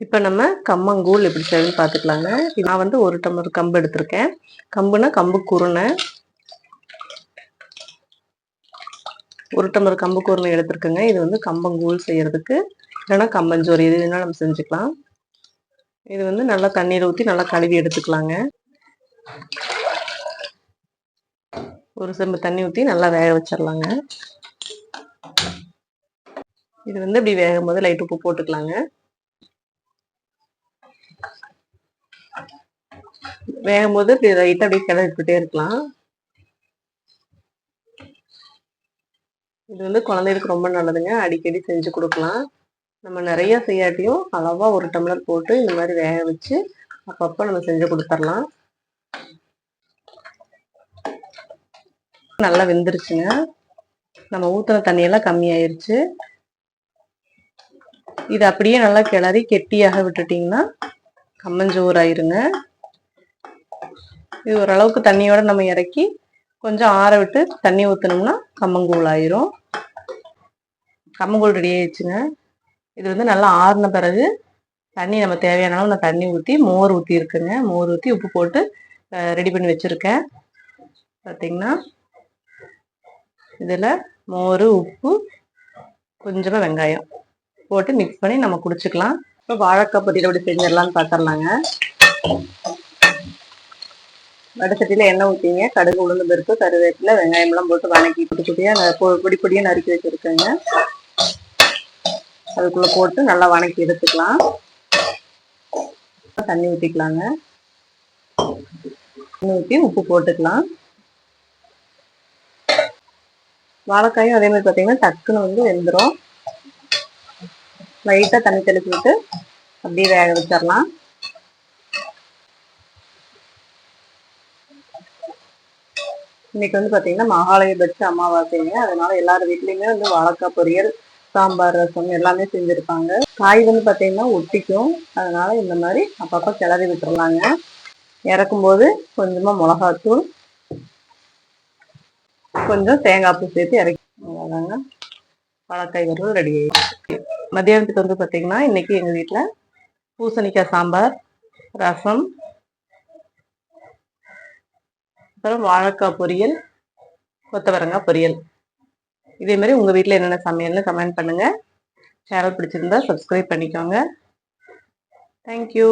இப்போ நம்ம கம்மங்கூழ் எப்படி செய்யணும்னு பார்த்துக்கலாங்க. நான் வந்து 1 டம்ளர் கம்பு எடுத்திருக்கேன். கம்புனா கம்பு குருணை. 1 டம்ளர் கம்பு குருணை எடுத்திருக்கேங்க. இது வந்து கம்பங்கூழ் செய்யறதுக்கு, இல்லைன்னா கம்பஞ்சோறு எது வேணாலும் நம்ம செஞ்சுக்கலாம். இது வந்து நல்லா தண்ணீர் ஊற்றி நல்லா கழுவி எடுத்துக்கலாங்க. ஒரு செம்பு தண்ணி ஊற்றி நல்லா வேக வச்சிடலாங்க. இது வந்து இப்படி வேகும் போது லைட் உப்பு போட்டுக்கலாங்க. வேகும் போது இப்படி லைட்டாக அப்படியே கிளறிக்கிட்டே இருக்கலாம். இது வந்து குழந்தைகளுக்கு ரொம்ப நல்லதுங்க. அடிக்கடி செஞ்சு கொடுக்கலாம். நம்ம நிறைய செய்யாட்டியும் அளவா 1 டம்ளர் போட்டு இந்த மாதிரி வேக வச்சு அப்பப்போ நம்ம செஞ்சு கொடுத்துடலாம். நல்லா வெந்துருச்சுங்க. நம்ம ஊற்றின தண்ணியெல்லாம் கம்மியாயிருச்சு. இது அப்படியே நல்லா கிளறி கெட்டியாக விட்டுட்டிங்கன்னா கம்மஞ்சோறு ஆயிருங்க. இது ஓரளவுக்கு தண்ணியோட நம்ம இறக்கி கொஞ்சம் ஆற விட்டு தண்ணி ஊற்றினோம்னா கம்மங்கூழ் ஆயிரும். கம்மங்கூழ் ரெடி ஆயிடுச்சுங்க. இது வந்து நல்லா ஆறின பிறகு தண்ணி நம்ம தேவையான அளவு நான் தண்ணி ஊற்றி மோர் ஊற்றி இருக்குங்க. மோர் ஊற்றி உப்பு போட்டு ரெடி பண்ணி வச்சுருக்கேன். பார்த்தீங்கன்னா இதில் மோர், உப்பு, கொஞ்சமாக வெங்காயம் போட்டு மிக்ஸ் பண்ணி நம்ம குடிச்சுக்கலாம். இப்போ வாழைக்காய் பொரியல் எப்படி செஞ்சிடலான்னு பார்த்துடலாங்க. வடசட்டியில் எண்ணெய் ஊற்றிங்க. கடுகு, உளுந்து பருப்பு, கருவேப்பிலை, வெங்காயம்லாம் போட்டு வணக்கி பொடி பொடியாக நறுக்கி வச்சுருக்கேங்க. அதுக்குள்ளே போட்டு நல்லா வணக்கி எடுத்துக்கலாம். தண்ணி ஊற்றிக்கலாங்க. தண்ணி ஊற்றி உப்பு போட்டுக்கலாம். வாழைக்காயும் அதே மாதிரி பார்த்தீங்கன்னா டக்குன்னு வந்து வெந்துடும். லைட்டாக தண்ணி தெளிச்சு விட்டு அப்படியே வேக வச்சிடலாம். இன்னைக்கு வந்து பார்த்தீங்கன்னா மகாலயபட்ச அமாவாசைங்க. அதனால எல்லார் வீட்லேயுமே வந்து வாழைக்காய் பொரியல், சாம்பார், ரசம் எல்லாமே செஞ்சுருப்பாங்க. காய் வந்து பார்த்தீங்கன்னா ஒட்டிக்கும். அதனால இந்த மாதிரி அப்பப்போ கிளறி விட்டுறலாங்க. இறக்கும்போது கொஞ்சமாக மிளகாத்தூள், கொஞ்சம் தேங்காய் பூ சேர்த்து இறக்கி அவ்வளோதாங்க. வாழைக்காய் வறுவல் ரெடி ஆகிடுச்சு. மத்தியானத்துக்கு வந்து பார்த்தீங்கன்னா இன்னைக்கு எங்கள் வீட்டில் பூசணிக்காய் சாம்பார், ரசம், அப்புறம் வாழைக்காய் பொரியல், கொத்தவரங்காய் பொரியல். இதே மாதிரி உங்கள் வீட்டில் என்னென்ன சமையல்னு கமெண்ட் பண்ணுங்கள். சேனல் பிடிச்சிருந்தா சப்ஸ்கிரைப் பண்ணிக்கோங்க. தேங்க்யூ.